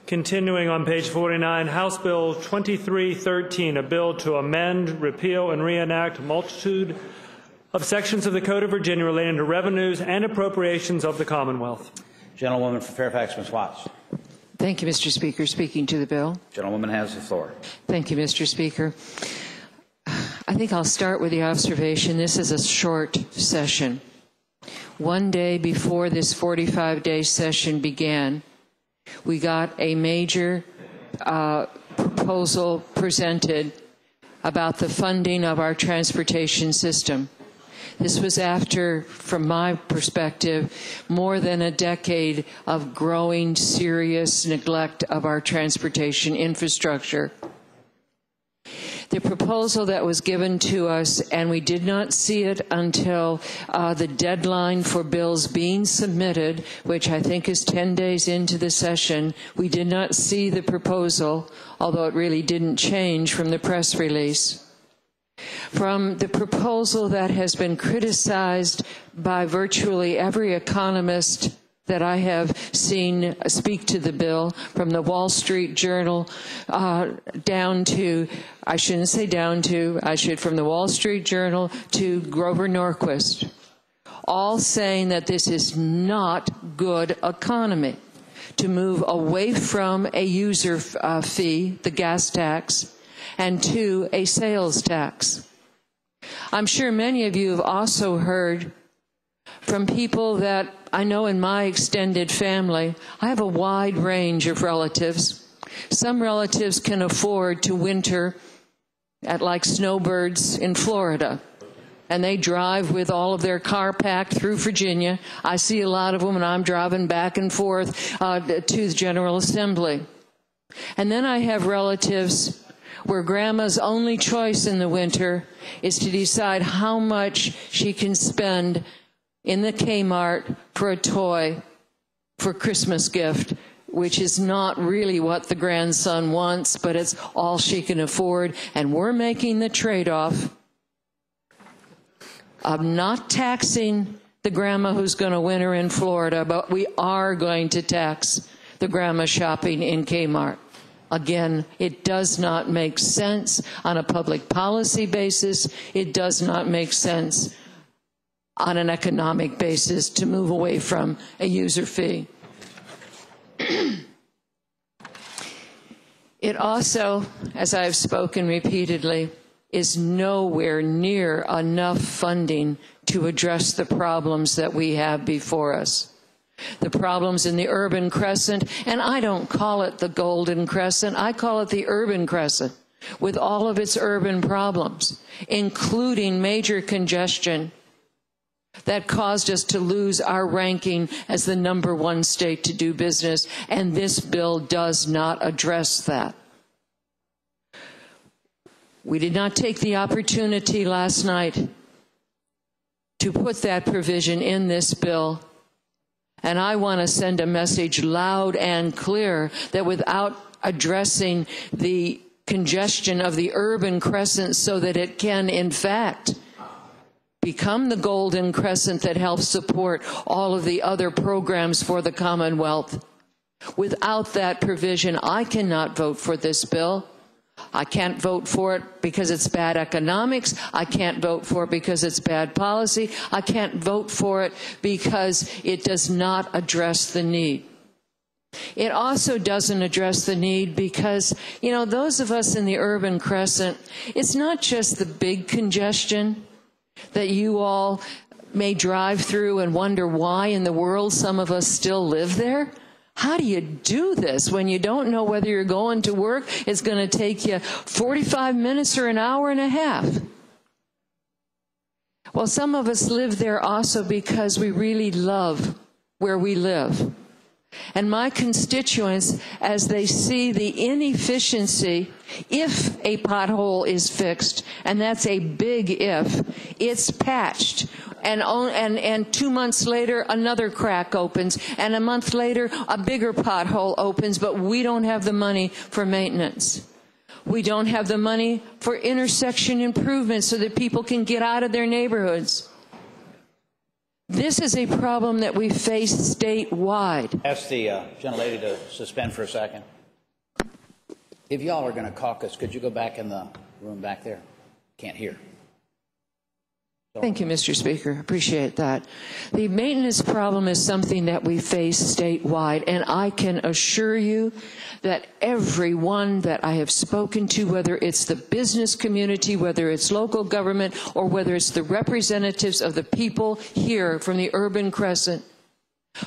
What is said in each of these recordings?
Continuing on page 49, House Bill 2313, a bill to amend, repeal, and reenact a multitude of sections of the Code of Virginia relating to revenues and appropriations of the Commonwealth. Gentlewoman from Fairfax, Ms. Watts. Thank you, Mr. Speaker. Speaking to the bill. Gentlewoman has the floor. Thank you, Mr. Speaker. I think I'll start with the observation this is a short session. One day before this 45-day session began, we got a major proposal presented about the funding of our transportation system. This was after, from my perspective, more than a decade of growing serious neglect of our transportation infrastructure. The proposal that was given to us, and we did not see it until the deadline for bills being submitted, which I think is 10 days into the session, we did not see the proposal, although it really didn't change from the press release. From the proposal that has been criticized by virtually every economist that I have seen speak to the bill, from the Wall Street Journal down to, I shouldn't say down to, from the Wall Street Journal to Grover Norquist, all saying that this is not good economy to move away from a user fee, the gas tax, and to a sales tax. I'm sure many of you have also heard from people that I know in my extended family. I have a wide range of relatives. Some relatives can afford to winter at like snowbirds in Florida, and they drive with all of their car packed through Virginia. I see a lot of them, and I'm driving back and forth to the General Assembly. And then I have relatives where grandma's only choice in the winter is to decide how much she can spend in the Kmart for a toy for Christmas gift, which is not really what the grandson wants, but it's all she can afford. And we're making the trade-off of not taxing the grandma who's going to winter in Florida, but we are going to tax the grandma shopping in Kmart. Again, it does not make sense on a public policy basis. It does not make sense on an economic basis to move away from a user fee. It also, as I've spoken repeatedly, is nowhere near enough funding to address the problems that we have before us. The problems in the urban crescent, and I don't call it the golden crescent, I call it the urban crescent, with all of its urban problems, including major congestion that caused us to lose our ranking as the #1 state to do business, and this bill does not address that. We did not take the opportunity last night to put that provision in this bill, and I want to send a message loud and clear that without addressing the congestion of the urban crescent so that it can, in fact, become the golden crescent that helps support all of the other programs for the Commonwealth. Without that provision, I cannot vote for this bill. I can't vote for it because it's bad economics. I can't vote for it because it's bad policy. I can't vote for it because it does not address the need. It also doesn't address the need because, you know, those of us in the urban crescent, it's not just the big congestion that you all may drive through and wonder why in the world some of us still live there. How do you do this when you don't know whether you're going to work? It's going to take you 45 minutes or an hour and a half. Well, some of us live there also because we really love where we live. And my constituents, as they see the inefficiency, if a pothole is fixed, and that's a big if, it's patched. And 2 months later, another crack opens, and a month later, a bigger pothole opens, but we don't have the money for maintenance. We don't have the money for intersection improvements so that people can get out of their neighborhoods. This is a problem that we face statewide. Ask the gentlelady to suspend for a second. If y'all are going to caucus, could you go back in the room back there? Can't hear. Thank you, Mr. Speaker. Appreciate that. The maintenance problem is something that we face statewide, and I can assure you that everyone that I have spoken to, whether it's the business community, whether it's local government, or whether it's the representatives of the people here from the Urban Crescent,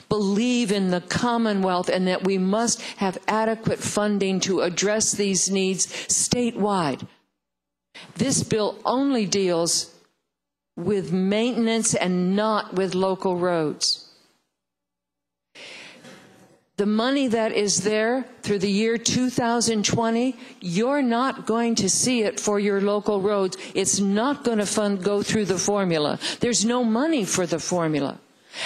believe in the Commonwealth and that we must have adequate funding to address these needs statewide. This bill only deals with maintenance and not with local roads. The money that is there through the year 2020, you're not going to see it for your local roads. It's not going to go through the formula. There's no money for the formula.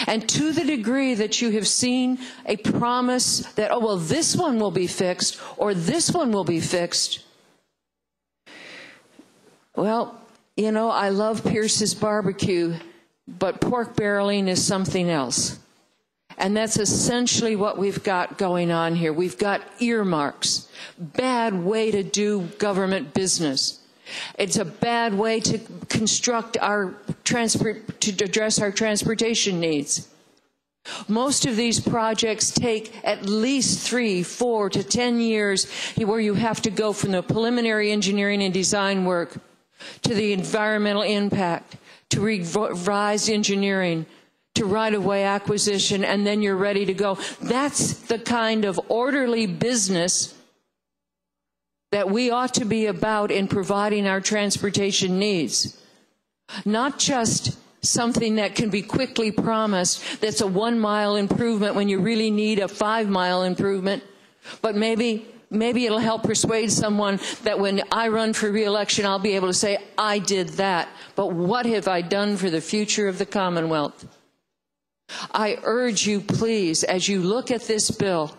And to the degree that you have seen a promise that, oh, well, this one will be fixed or this one will be fixed, well, you know, I love Pierce's barbecue, but pork barreling is something else. And that's essentially what we've got going on here. We've got earmarks. Bad way to do government business. It's a bad way to construct our to address our transportation needs. Most of these projects take at least 3, 4 to 10 years where you have to go from the preliminary engineering and design work to the environmental impact, to revised engineering, to right-of-way acquisition, and then you're ready to go. That's the kind of orderly business that we ought to be about in providing our transportation needs. Not just something that can be quickly promised that's a 1-mile improvement when you really need a 5-mile improvement, but maybe it'll help persuade someone that when I run for re-election, I'll be able to say, I did that. But what have I done for the future of the Commonwealth? I urge you, please, as you look at this bill,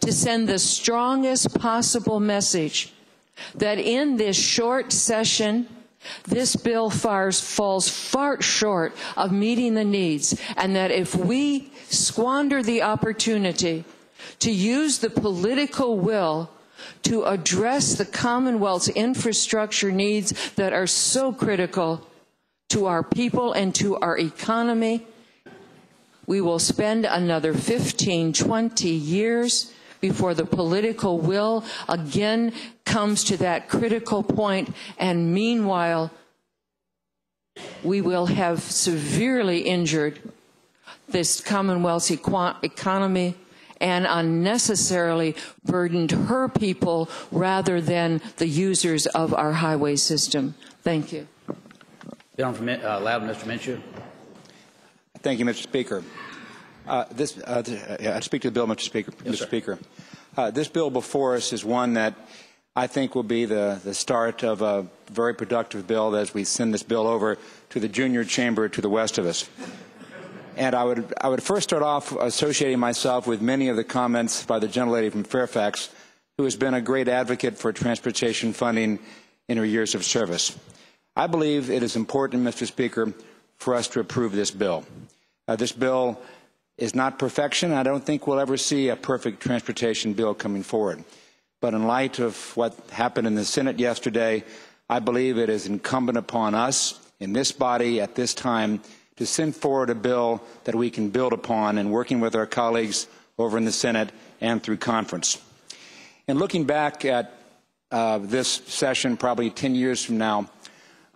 to send the strongest possible message that in this short session, this bill falls far short of meeting the needs, and that if we squander the opportunity to use the political will to address the Commonwealth's infrastructure needs that are so critical to our people and to our economy, we will spend another 15, 20 years before the political will again comes to that critical point, and meanwhile, we will have severely injured this Commonwealth's economy and unnecessarily burdened her people rather than the users of our highway system. Thank you. Loud, Mr. Minshew. Thank you, Mr. Speaker. I speak to the bill, Mr. Speaker. Yes, Mr. Speaker. This bill before us is one that I think will be the start of a very productive bill as we send this bill over to the junior chamber to the west of us. And I would first start off associating myself with many of the comments by the gentlelady from Fairfax, who has been a great advocate for transportation funding in her years of service. I believe it is important, Mr. Speaker, for us to approve this bill. This bill is not perfection. I don't think we'll ever see a perfect transportation bill coming forward. But in light of what happened in the Senate yesterday, I believe it is incumbent upon us in this body at this time to send forward a bill that we can build upon in working with our colleagues over in the Senate and through conference. And looking back at this session probably 10 years from now,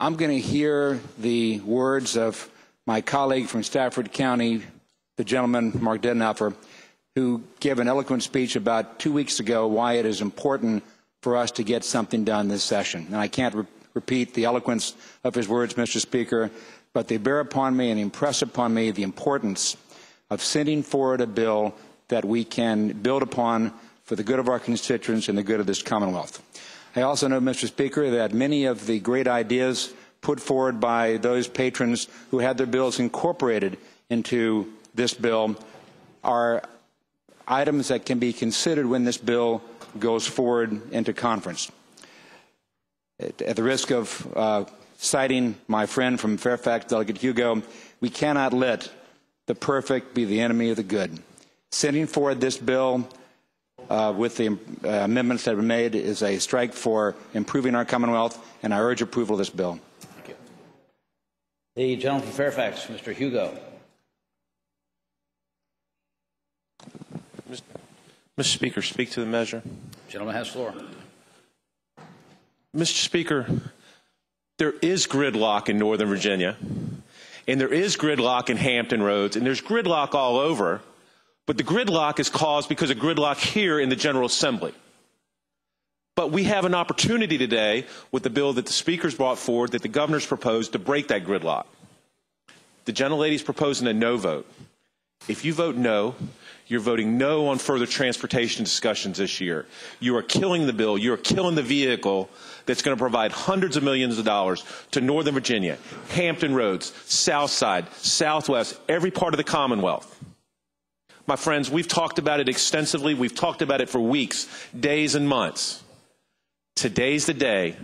I'm going to hear the words of my colleague from Stafford County, the gentleman, Mark Dedenhofer, who gave an eloquent speech about 2 weeks ago why it is important for us to get something done this session. And I can't repeat the eloquence of his words, Mr. Speaker, but they bear upon me and impress upon me the importance of sending forward a bill that we can build upon for the good of our constituents and the good of this Commonwealth. I also know, Mr. Speaker, that many of the great ideas put forward by those patrons who had their bills incorporated into this bill are items that can be considered when this bill goes forward into conference. At the risk of citing my friend from Fairfax, Delegate Hugo, we cannot let the perfect be the enemy of the good. Sending forward this bill with the amendments that have been made is a strike for improving our Commonwealth, and I urge approval of this bill. Thank you. The gentleman from Fairfax, Mr. Hugo. Mr. Speaker, speak to the measure. Gentleman has the floor. Mr. Speaker, there is gridlock in Northern Virginia, and there is gridlock in Hampton Roads, and there's gridlock all over, but the gridlock is caused because of gridlock here in the General Assembly. But we have an opportunity today with the bill that the Speaker's brought forward, that the Governor's proposed, to break that gridlock. The gentlelady's proposing a no vote. If you vote no, you're voting no on further transportation discussions this year. You are killing the bill. You are killing the vehicle that's going to provide hundreds of millions of dollars to Northern Virginia, Hampton Roads, South Side, Southwest, every part of the Commonwealth. My friends, we've talked about it extensively. We've talked about it for weeks, days, and months. Today's the day.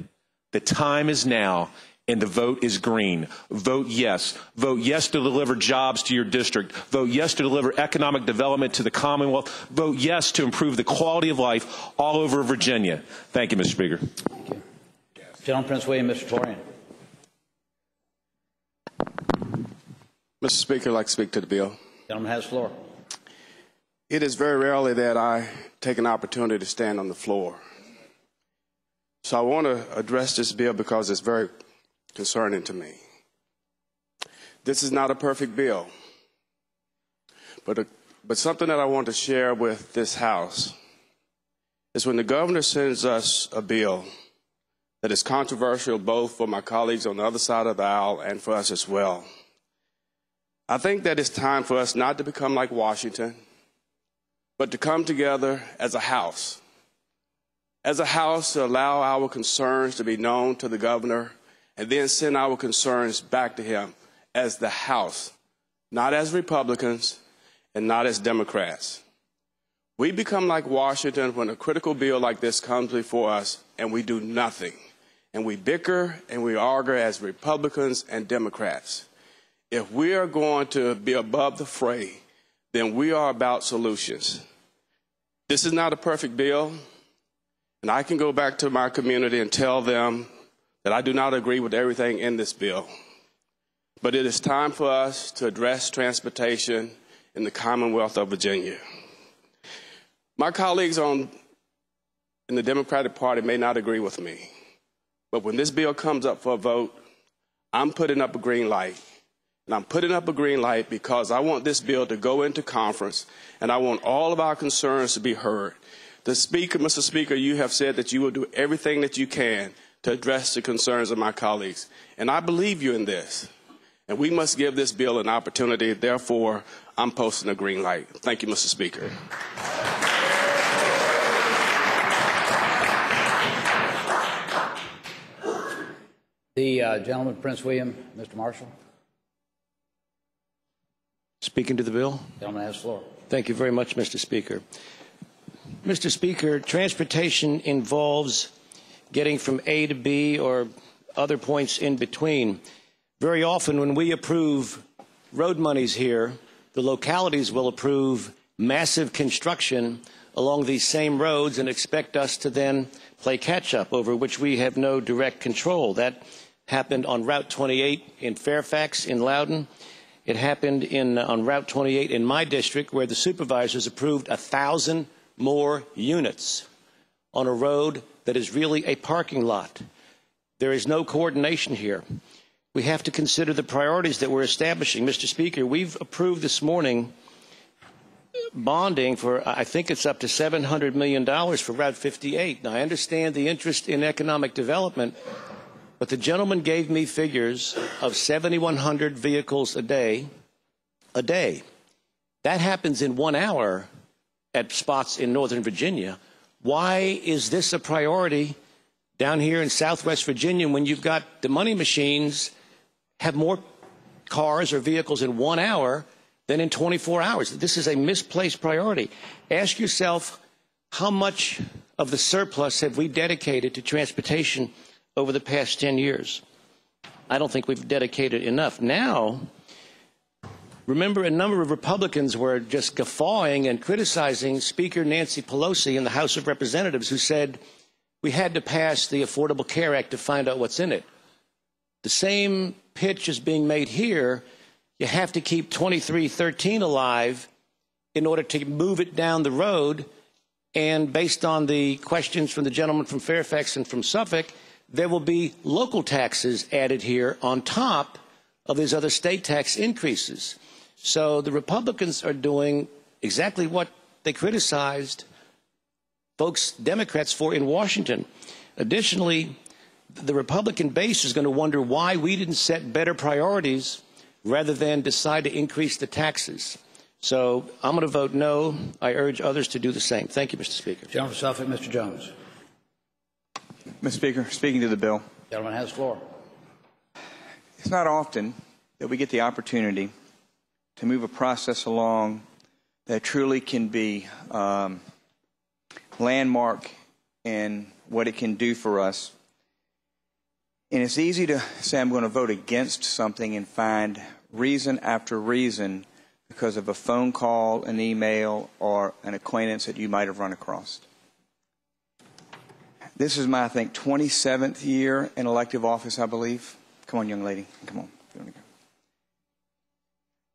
The time is now. And the vote is green. Vote yes. Vote yes to deliver jobs to your district. Vote yes to deliver economic development to the Commonwealth. Vote yes to improve the quality of life all over Virginia. Thank you, Mr. Speaker. Thank you. Gentleman Prince William, Mr. Torian. Mr. Speaker, I'd like to speak to the bill. Gentleman has the floor. It is very rarely that I take an opportunity to stand on the floor. So I want to address this bill because it's very concerning to me. This is not a perfect bill, but something that I want to share with this House is when the governor sends us a bill that is controversial both for my colleagues on the other side of the aisle and for us as well. I think that it's time for us not to become like Washington, but to come together as a House. As a House, to allow our concerns to be known to the governor and then send our concerns back to him as the House, not as Republicans and not as Democrats. We become like Washington when a critical bill like this comes before us and we do nothing. And we bicker and we argue as Republicans and Democrats. If we are going to be above the fray, then we are about solutions. This is not a perfect bill, and I can go back to my community and tell them that I do not agree with everything in this bill. But it is time for us to address transportation in the Commonwealth of Virginia. My colleagues in the Democratic Party may not agree with me, but when this bill comes up for a vote, I'm putting up a green light. And I'm putting up a green light because I want this bill to go into conference, and I want all of our concerns to be heard. Mr. Speaker, you have said that you will do everything that you can to address the concerns of my colleagues. And I believe you in this. And we must give this bill an opportunity. Therefore, I'm posting a green light. Thank you, Mr. Speaker. The gentleman, Prince William, Mr. Marshall. Speaking to the bill. Gentleman has the floor. Thank you very much, Mr. Speaker. Mr. Speaker, transportation involves getting from A to B or other points in between. Very often when we approve road monies here, the localities will approve massive construction along these same roads and expect us to then play catch-up, over which we have no direct control. That happened on Route 28 in Fairfax, in Loudoun. It happened on Route 28 in my district, where the supervisors approved 1,000 more units on a road that is really a parking lot. There is no coordination here. We have to consider the priorities that we're establishing. Mr. Speaker, we've approved this morning bonding for, I think it's up to $700 million for Route 58. Now, I understand the interest in economic development, but the gentleman gave me figures of 7,100 vehicles a day. That happens in 1 hour at spots in Northern Virginia. Why is this a priority down here in Southwest Virginia when you've got the money machines have more cars or vehicles in 1 hour than in 24 hours? This is a misplaced priority. Ask yourself, how much of the surplus have we dedicated to transportation over the past 10 years? I don't think we've dedicated enough. Now, remember a number of Republicans were just guffawing and criticizing Speaker Nancy Pelosi in the House of Representatives, who said we had to pass the Affordable Care Act to find out what's in it. The same pitch is being made here. You have to keep 2313 alive in order to move it down the road. And based on the questions from the gentleman from Fairfax and from Suffolk, there will be local taxes added here on top of these other state tax increases. So the Republicans are doing exactly what they criticized folks, Democrats, for in Washington. Additionally, the Republican base is going to wonder why we didn't set better priorities rather than decide to increase the taxes. So I'm going to vote no. I urge others to do the same. Thank you, Mr. Speaker. Gentleman from Suffolk, Mr. Jones. Mr. Speaker, speaking to the bill. Gentleman has the floor. It's not often that we get the opportunity to move a process along that truly can be landmark in what it can do for us. And it's easy to say I'm going to vote against something and find reason after reason because of a phone call, an email, or an acquaintance that you might have run across. This is my, I think, 27th year in elective office, I believe. Come on, young lady. Come on.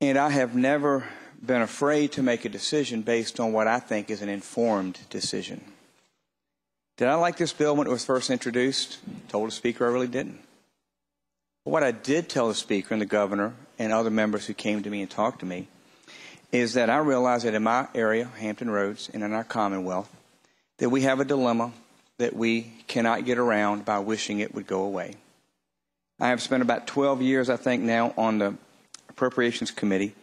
And I have never been afraid to make a decision based on what I think is an informed decision. Did I like this bill when it was first introduced? Told the Speaker I really didn't. But what I did tell the Speaker and the Governor and other members who came to me and talked to me is that I realize that in my area, Hampton Roads, and in our Commonwealth, that we have a dilemma that we cannot get around by wishing it would go away. I have spent about 12 years, I think, now on the Appropriations Committee.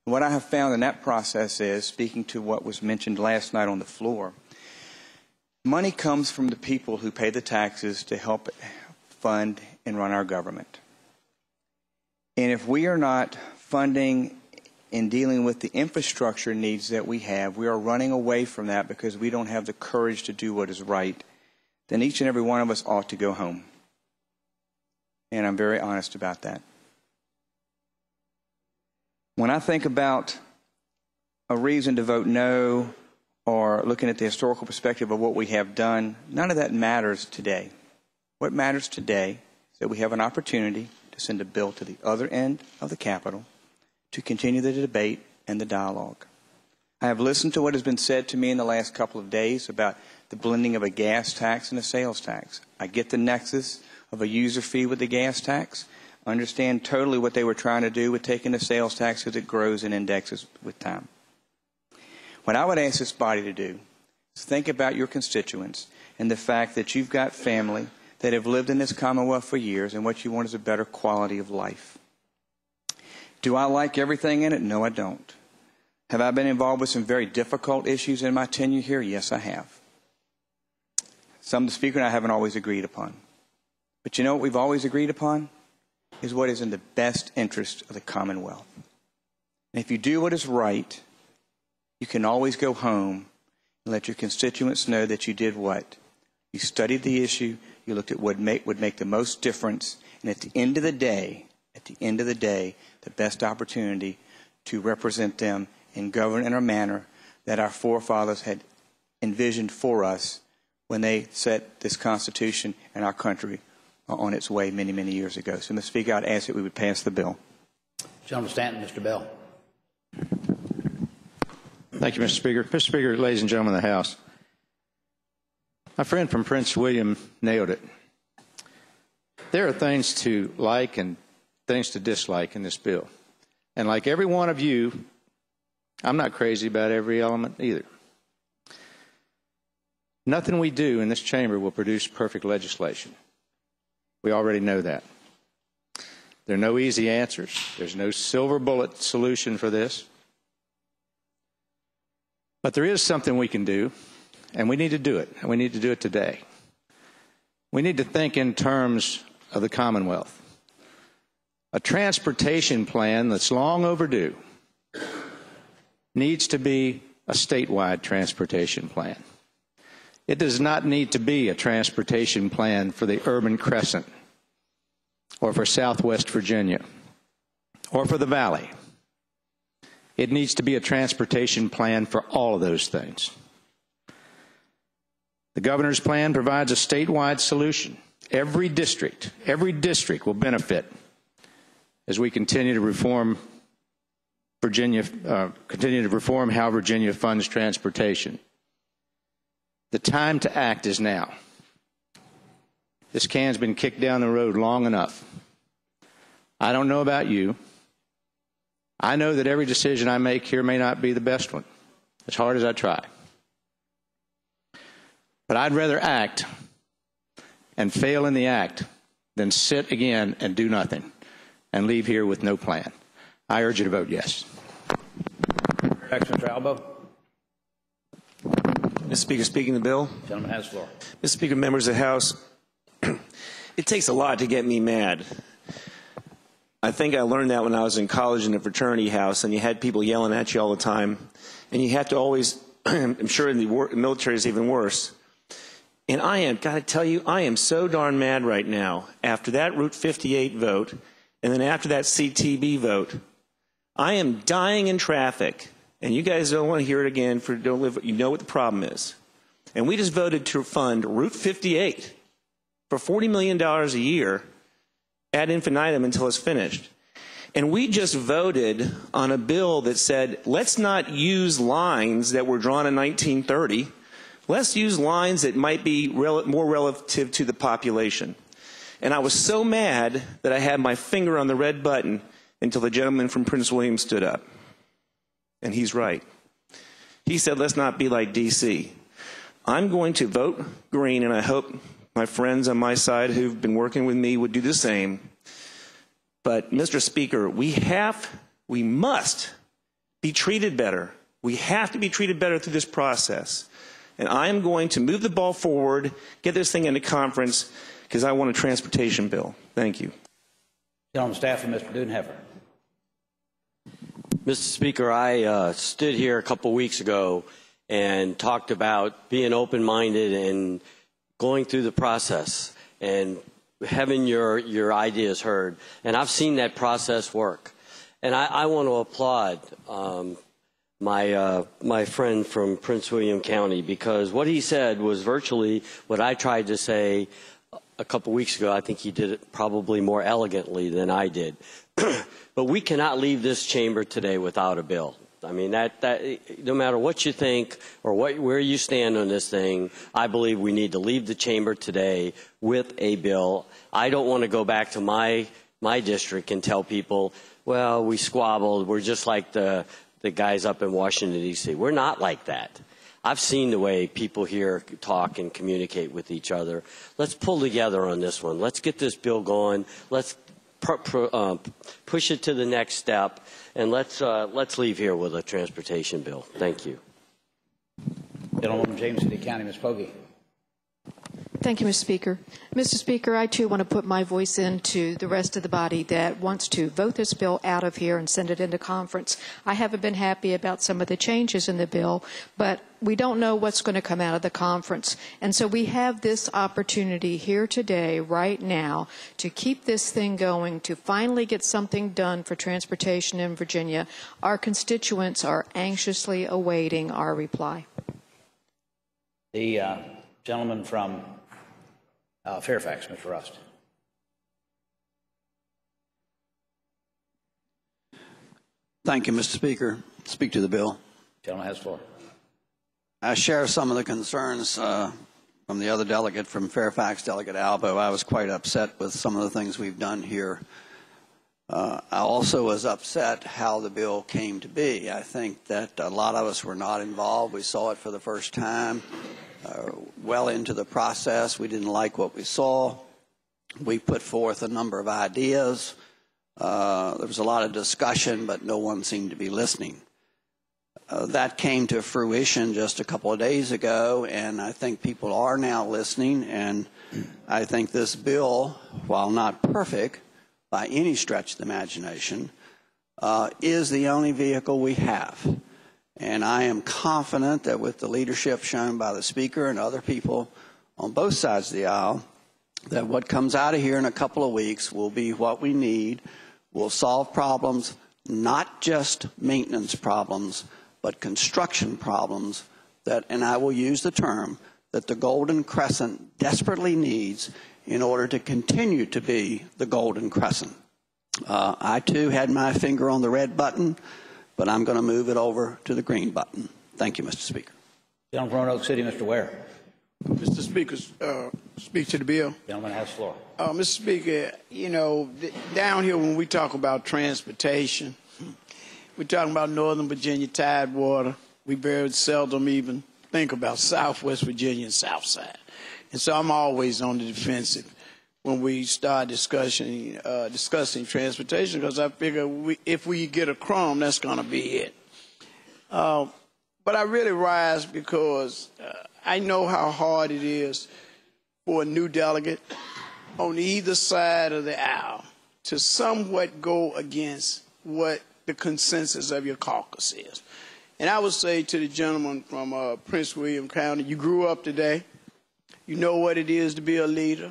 And what I have found in that process is, speaking to what was mentioned last night on the floor, money comes from the people who pay the taxes to help fund and run our government. And if we are not funding and dealing with the infrastructure needs that we have, we are running away from that because we don't have the courage to do what is right, then each and every one of us ought to go home. And I'm very honest about that. When I think about a reason to vote no or looking at the historical perspective of what we have done, none of that matters today. What matters today is that we have an opportunity to send a bill to the other end of the Capitol to continue the debate and the dialogue. I have listened to what has been said to me in the last couple of days about the blending of a gas tax and a sales tax. I get the nexus of a user fee with the gas tax. I understand totally what they were trying to do with taking the sales tax as it grows and indexes with time. What I would ask this body to do is think about your constituents and the fact that you've got family that have lived in this Commonwealth for years, and what you want is a better quality of life. Do I like everything in it? No, I don't. Have I been involved with some very difficult issues in my tenure here? Yes, I have. Some the Speaker and I haven't always agreed upon. But you know what we've always agreed upon? Is what is in the best interest of the Commonwealth. And if you do what is right, you can always go home and let your constituents know that you did what? You studied the issue, you looked at what would make the most difference, and at the end of the day, the best opportunity to represent them and govern in a manner that our forefathers had envisioned for us when they set this Constitution and our country on its way many, many years ago. So, Mr. Speaker, I'd ask that we would pass the bill. Gentleman Stanton, Mr. Bell. Thank you, Mr. Speaker. Mr. Speaker, ladies and gentlemen of the House, my friend from Prince William nailed it. There are things to like and things to dislike in this bill. And like every one of you, I'm not crazy about every element either. Nothing we do in this chamber will produce perfect legislation. We already know that. There are no easy answers. There's no silver bullet solution for this. But there is something we can do, and we need to do it, and we need to do it today. We need to think in terms of the Commonwealth. A transportation plan that's long overdue needs to be a statewide transportation plan. It does not need to be a transportation plan for the urban crescent or for Southwest Virginia or for the Valley. It needs to be a transportation plan for all of those things. The governor's plan provides a statewide solution. Every district will benefit as we continue to reform how Virginia funds transportation. The time to act is now. This can's been kicked down the road long enough. I don't know about you. I know that every decision I make here may not be the best one, as hard as I try. But I'd rather act and fail in the act than sit again and do nothing and leave here with no plan. I urge you to vote yes. Next, Mr. Albo. Mr. Speaker, speaking the bill. Gentleman has the floor. Mr. Speaker, members of the House, it takes a lot to get me mad. I think I learned that when I was in college in a fraternity house, and you had people yelling at you all the time, and you have to always, I'm sure in the military is even worse. And got to tell you, I am so darn mad right now after that Route 58 vote, and then after that CTB vote. I am dying in traffic, and you guys don't want to hear it again. You know what the problem is. And we just voted to fund Route 58 for $40 million a year ad infinitum until it's finished. And we just voted on a bill that said, let's not use lines that were drawn in 1930. Let's use lines that might be more relative to the population. And I was so mad that I had my finger on the red button until the gentleman from Prince William stood up. And he's right. He said, let's not be like D.C. I'm going to vote green, and I hope my friends on my side who've been working with me would do the same. But, Mr. Speaker, we must be treated better. We have to be treated better through this process. And I am going to move the ball forward, get this thing into conference, because I want a transportation bill. Thank you. Gentleman staff and Mr. Dudenheffer. Mr. Speaker, I stood here a couple weeks ago and talked about being open-minded and going through the process and having your ideas heard. And I've seen that process work. And I want to applaud my friend from Prince William County, because what he said was virtually what I tried to say a couple weeks ago. I think he did it probably more elegantly than I did. But we cannot leave this chamber today without a bill. I mean, no matter what you think or where you stand on this thing, I believe we need to leave the chamber today with a bill. I don't want to go back to my district and tell people, well, we squabbled. We're just like the guys up in Washington, D.C. We're not like that. I've seen the way people here talk and communicate with each other. Let's pull together on this one. Let's get this bill going. Let's push it to the next step, and let's leave here with a transportation bill. Thank you. Gentleman from James City County, Ms. Pogge. Thank you, Mr. Speaker. Mr. Speaker, I too want to put my voice into the rest of the body that wants to vote this bill out of here and send it into conference. I haven't been happy about some of the changes in the bill, but we don't know what's going to come out of the conference. And so we have this opportunity here today, right now, to keep this thing going, to finally get something done for transportation in Virginia. Our constituents are anxiously awaiting our reply. The gentleman from Fairfax, Mr. Rust. Thank you, Mr. Speaker. Speak to the bill. Gentleman has the floor. I share some of the concerns from the other delegate from Fairfax, Delegate Albo. I was quite upset with some of the things we've done here. I also was upset how the bill came to be. I think that a lot of us were not involved. We saw it for the first time. Well into the process, we didn't like what we saw. We put forth a number of ideas. There was a lot of discussion, but no one seemed to be listening. That came to fruition just a couple of days ago, and I think people are now listening, and I think this bill, while not perfect by any stretch of the imagination, is the only vehicle we have. And I am confident that with the leadership shown by the Speaker and other people on both sides of the aisle, that what comes out of here in a couple of weeks will be what we need, will solve problems not just maintenance problems, but construction problems that, and I will use the term, that the Golden Crescent desperately needs in order to continue to be the Golden Crescent. I, too, had my finger on the red button, but I'm going to move it over to the green button. Thank you, Mr. Speaker. Gentleman from Roanoke City, Mr. Ware. Mr. Speaker, speak to the bill. Gentleman has the floor. Mr. Speaker, you know, down here when we talk about transportation, we're talking about Northern Virginia Tidewater. We very seldom even think about Southwest Virginia and Southside. And so I'm always on the defensive when we start discussing transportation, because I figure if we get a crumb, that's going to be it. But I really rise because I know how hard it is for a new delegate on either side of the aisle to somewhat go against what the consensus of your caucus is. And I would say to the gentleman from Prince William County, you grew up today. You know what it is to be a leader.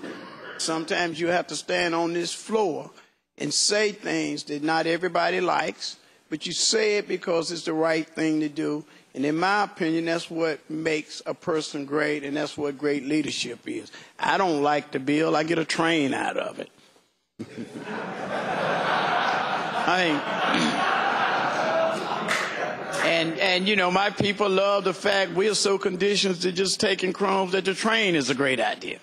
Sometimes you have to stand on this floor and say things that not everybody likes, but you say it because it's the right thing to do. And in my opinion, that's what makes a person great, and that's what great leadership is. I don't like the bill. I get a train out of it. And you know, my people love the fact we're so conditioned to just taking crumbs that the train is a great idea.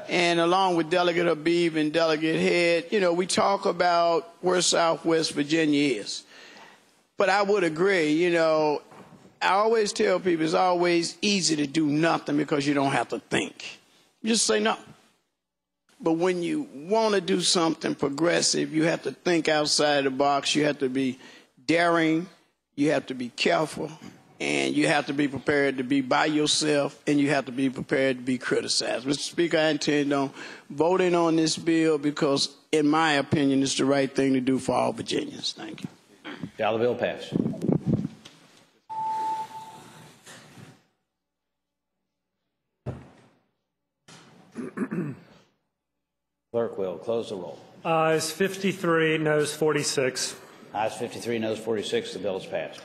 And along with Delegate Habib and Delegate Head, you know, we talk about where Southwest Virginia is. But I would agree, you know, I always tell people it's always easy to do nothing because you don't have to think. You just say no. But when you want to do something progressive, you have to think outside the box. You have to be daring. You have to be careful. And you have to be prepared to be by yourself, and you have to be prepared to be criticized. Mr. Speaker, I intend on voting on this bill because, in my opinion, it's the right thing to do for all Virginians. Thank you. Shall the bill pass? Clerk will close the roll. Ayes 53, noes 46. Ayes 53, noes 46. The bill is passed.